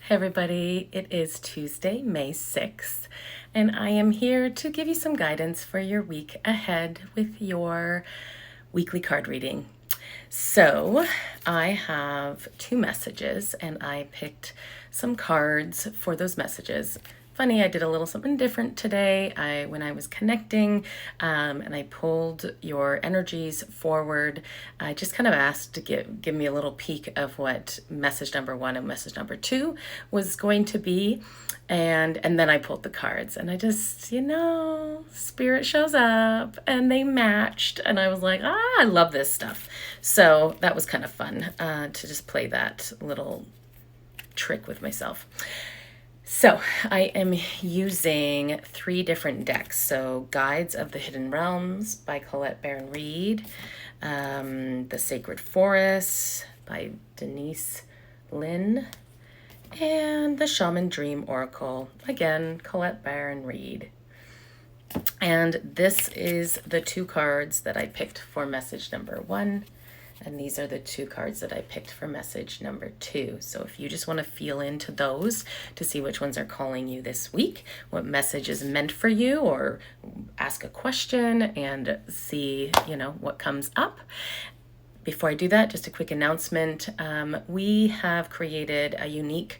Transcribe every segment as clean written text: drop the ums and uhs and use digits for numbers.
Hey everybody, it is Tuesday, May 6th, and I am here to give you some guidance for your week ahead with your weekly card reading. So, I have two messages and I picked some cards for those messages. Funny, I did a little something different today. When I was connecting, and I pulled your energies forward, I just kind of asked to give me a little peek of what message number one and message number two was going to be, and then I pulled the cards, and I just, spirit shows up, and they matched, and I was like, I love this stuff. So that was kind of fun to just play that little trick with myself. So I am using three different decks. So Guides of the Hidden Realms by Colette Baron-Reid, The Sacred Forest by Denise Linn, and The Shaman Dream Oracle, again, Colette Baron-Reid. And this is the two cards that I picked for message number one. And these are the two cards that I picked for message number two. So if you just want to feel into those to see which ones are calling you this week, what message is meant for you, or ask a question and see, what comes up. Before I do that, just a quick announcement. We have created a unique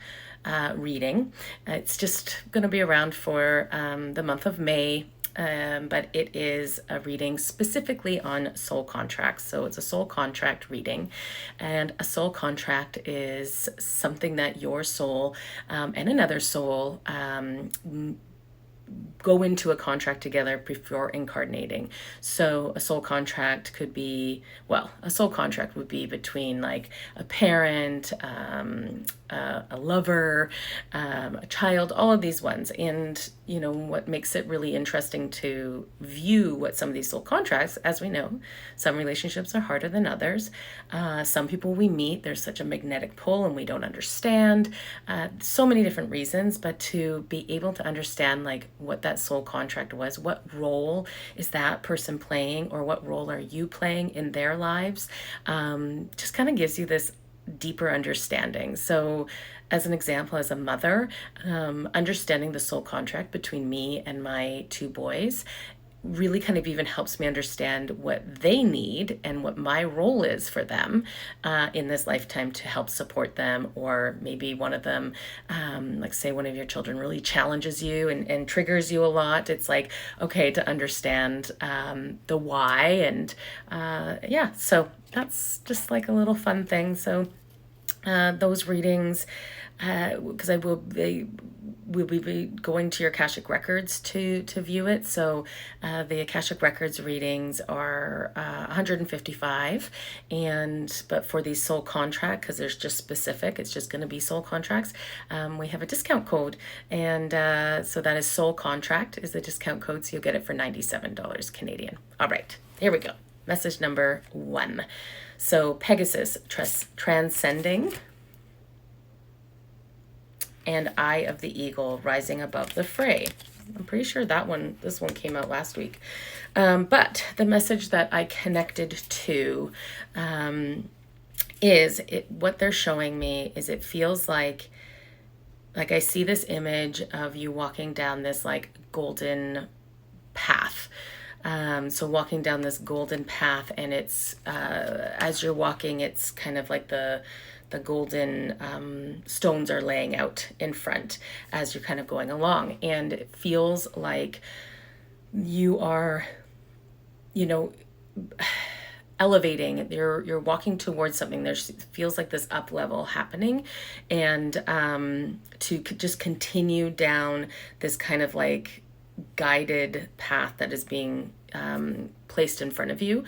reading. It's just going to be around for the month of May. But it is a reading specifically on soul contracts. So it's a soul contract reading. And a soul contract is something that your soul and another soul go into a contract together before incarnating. So a soul contract could be, a soul contract would be between like a parent, a lover, a child, all of these ones. And, what makes it really interesting to view what some of these soul contracts, as we know, some relationships are harder than others. Some people we meet, there's such a magnetic pull and we don't understand. So many different reasons, but to be able to understand like what that soul contract was, what role is that person playing, or what role are you playing in their lives, just kind of gives you this deeper understanding. So as an example, as a mother, understanding the soul contract between me and my two boys really kind of even helps me understand what they need and what my role is for them in this lifetime to help support them. Or maybe one of them, like say one of your children really challenges you and triggers you a lot. It's like, okay, to understand the why. And so that's just like a little fun thing. So those readings, because we'll be going to your Akashic Records to view it. So the Akashic Records readings are $155, but for these soul contract, because there's just specific, it's just going to be soul contracts. We have a discount code, and so that is soul contract is the discount code. So you'll get it for $97 Canadian. All right, here we go. Message number one. So Pegasus, transcending, and Eye of the Eagle, rising above the fray. I'm pretty sure this one came out last week. But the message that I connected to what they're showing me is it feels like I see this image of you walking down this like golden path. So walking down this golden path, and it's as you're walking, it's kind of like the golden stones are laying out in front as you're kind of going along, and it feels like you are, elevating. You're walking towards something. There feels like this up level happening, and to just continue down this kind of like guided path that is being placed in front of you.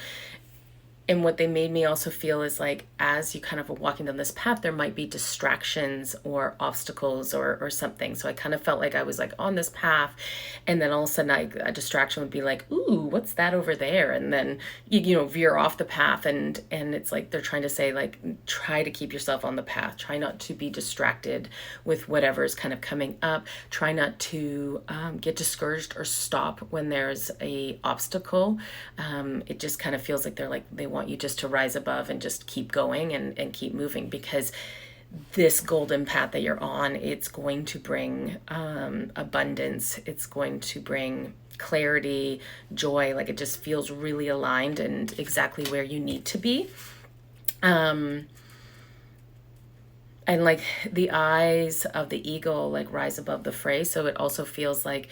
And what they made me also feel is like, as you kind of are walking down this path, there might be distractions or obstacles or something. So I kind of felt like I was like on this path, and then all of a sudden a distraction would be like, ooh, what's that over there? And then, veer off the path. And it's like, they're trying to say like, try to keep yourself on the path. Try not to be distracted with whatever is kind of coming up. Try not to get discouraged or stop when there's a obstacle. It just kind of feels like they want you just to rise above and just keep going and keep moving, because this golden path that you're on, it's going to bring abundance. It's going to bring clarity, joy. Like it just feels really aligned and exactly where you need to be. And like the eyes of the eagle like rise above the fray. So it also feels like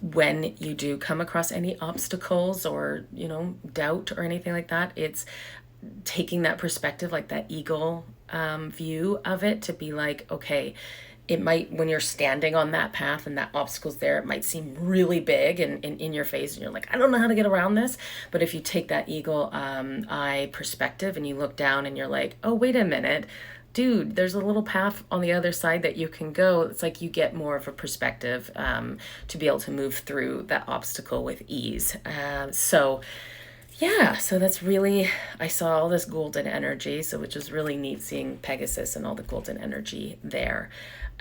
when you do come across any obstacles or, doubt or anything like that, it's taking that perspective, like that eagle view of it, to be like, okay, it might, when you're standing on that path and that obstacle's there, it might seem really big and in your face and you're like, I don't know how to get around this. But if you take that eagle eye perspective and you look down and you're like, oh, wait a minute, dude, there's a little path on the other side that you can go. It's like you get more of a perspective to be able to move through that obstacle with ease. So that's really, I saw all this golden energy, so which was really neat seeing Pegasus and all the golden energy there.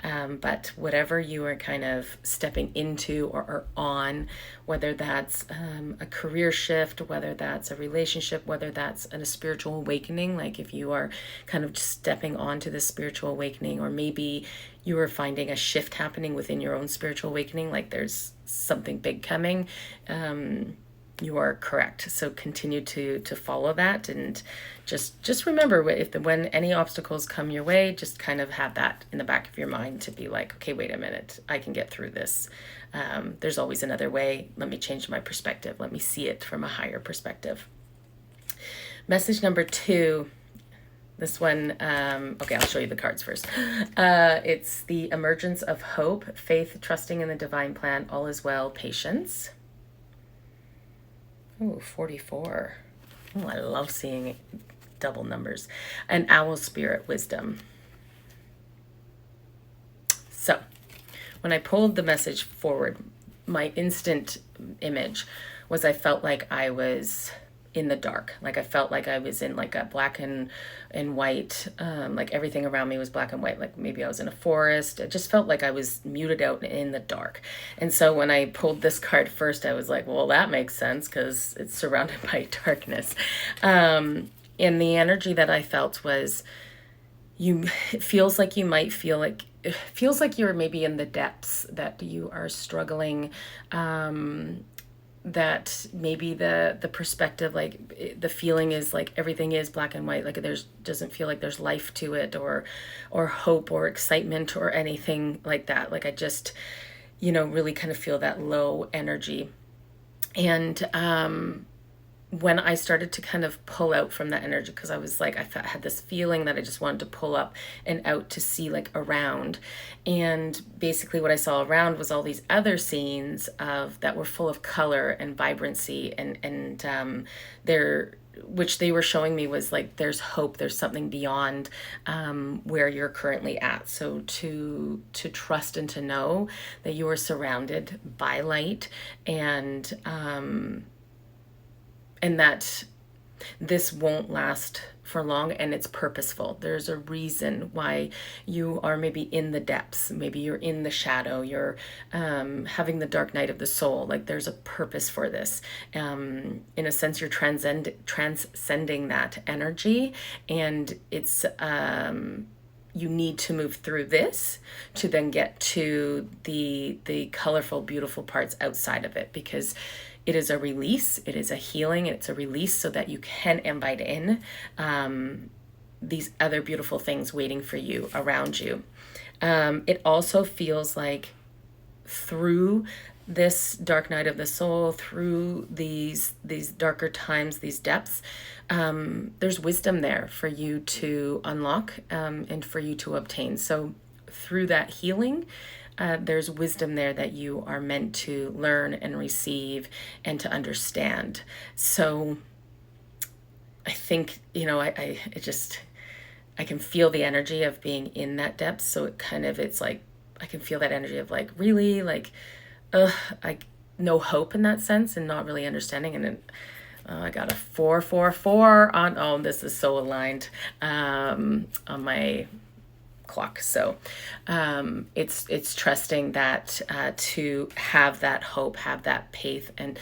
But whatever you are kind of stepping into or are on, whether that's a career shift, whether that's a relationship, whether that's a spiritual awakening, like if you are kind of stepping onto this spiritual awakening, or maybe you are finding a shift happening within your own spiritual awakening, like there's something big coming. You are correct. So continue to follow that, and just remember, when any obstacles come your way, just kind of have that in the back of your mind to be like, okay, wait a minute, I can get through this. There's always another way. Let me change my perspective. Let me see it from a higher perspective. Message number 2. This one, okay, I'll show you the cards first. It's the emergence of hope, faith, trusting in the divine plan, all is well, patience. Oh, 44. Oh, I love seeing double numbers. And owl spirit wisdom. So when I pulled the message forward, my instant image was I felt like I was in the dark. Like I felt like I was in like a black and white, like everything around me was black and white. Like maybe I was in a forest. It just felt like I was muted out in the dark. And so when I pulled this card first, I was like, well, that makes sense because it's surrounded by darkness. And the energy that I felt was, it feels like you might feel like, it feels like you're maybe in the depths, that you are struggling, that maybe the perspective, like the feeling is like everything is black and white, like there's doesn't feel like there's life to it, or hope or excitement or anything like that. Like I just, really kind of feel that low energy. And when I started to kind of pull out from that energy, because I was like, I had this feeling that I just wanted to pull up and out to see like around. And basically what I saw around was all these other scenes that were full of color and vibrancy, and which they were showing me was like, there's hope, there's something beyond where you're currently at. So to trust and to know that you are surrounded by light, and that this won't last for long, and it's purposeful. There's a reason why you are maybe in the depths. Maybe you're in the shadow. You're having the dark night of the soul. Like there's a purpose for this. In a sense, you're transcending that energy, and it's you need to move through this to then get to the colorful, beautiful parts outside of it, because it is a release, it is a healing, it's a release so that you can invite in these other beautiful things waiting for you around you. It also feels like through this dark night of the soul, through these darker times, these depths, there's wisdom there for you to unlock, and for you to obtain. So through that healing, there's wisdom there that you are meant to learn and receive and to understand. So I think, I can feel the energy of being in that depth. So it's like, I can feel that energy of like, really, like, no hope in that sense, and not really understanding. And then I got a 444 on, oh, this is so aligned on my clock. So it's trusting that to have that hope, have that faith, and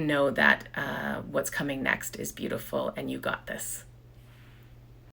know that what's coming next is beautiful, and you got this.